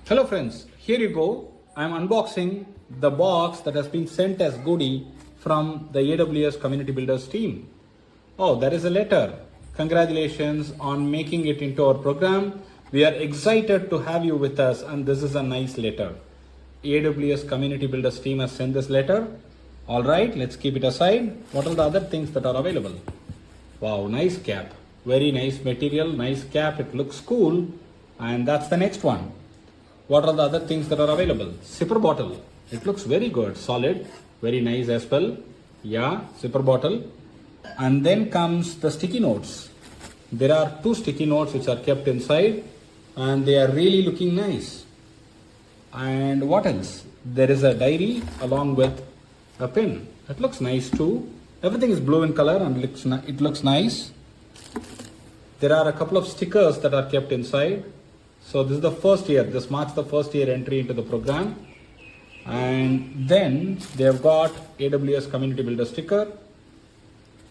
Hello friends, here you go. I'm unboxing the box that has been sent as goodie from the AWS Community Builders team. Oh, there is a letter. Congratulations on making it into our program. We are excited to have you with us, and this is a nice letter. AWS Community Builders team has sent this letter. All right, let's keep it aside. What are the other things that are available? Wow, nice cap. Very nice material, nice cap. It looks cool. And that's the next one. What are the other things that are available? Zipper bottle. It looks very good, solid, very nice as well. Yeah, zipper bottle. And then comes the sticky notes. There are 2 sticky notes which are kept inside, and they are really looking nice. And what else? There is a diary along with a pen. It looks nice too. Everything is blue in color and it looks nice. There are a couple of stickers that are kept inside. So this is the first year. This marks the first year entry into the program. And then they have got AWS Community Builder sticker.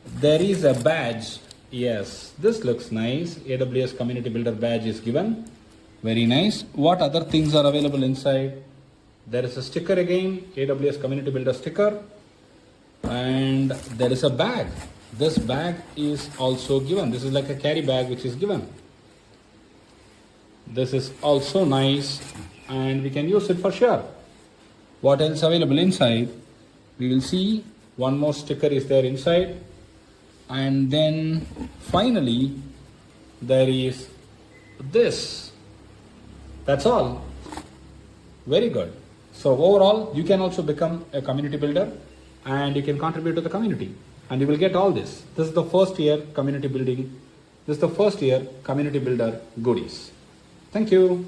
There is a badge. Yes, this looks nice. AWS Community Builder badge is given. Very nice. What other things are available inside? There is a sticker again, AWS Community Builder sticker. And there is a bag. This bag is also given. This is like a carry bag which is given. This is also nice and we can use it for sure. What else available inside? We will see. One more sticker is there inside. And then finally there is this. That's all. Very good. So overall, you can also become a community builder and you can contribute to the community and you will get all this. This is the first year community building. This is the first year community builder goodies. Thank you.